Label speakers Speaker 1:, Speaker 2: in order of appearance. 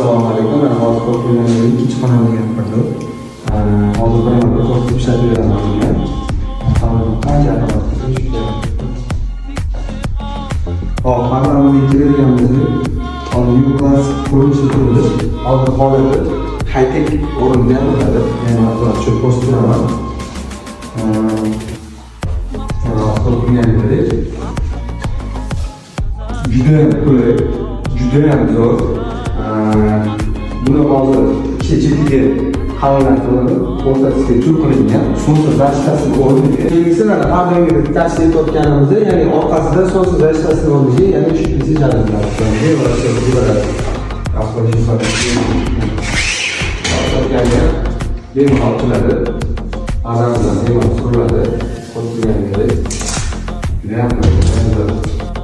Speaker 1: Assalomu alaykum. Men hozir ko'rganlaringiz ikkinchi xonamga gapirdim. Hozir bir marta ko'rsatib ishlatib beraman degan. Qancha hop, xonamizga kirganimizda U-class ko'rinishi turibdi. Hozir holati high-tech o'rinda bo'ladi. Ya'ni hatto shu ko'rsataman. Ko'rganingizdek juda qulay, juda ham zo'r. Buni hozir chetiga qalinlashtirilib, o'rtasiga chul qilingan, sonsiz rashtasini o'rniga. Keyingisi mana pardonga tashkil etayotganimizda, ya'ni orqasida sonsiz rashtasini o'rniga, ya'ni uchinchi jaranlar. Bemalol qiladi. Aramizdan bemalol suriladi. Ko'rganingizdek juda ham zo'r.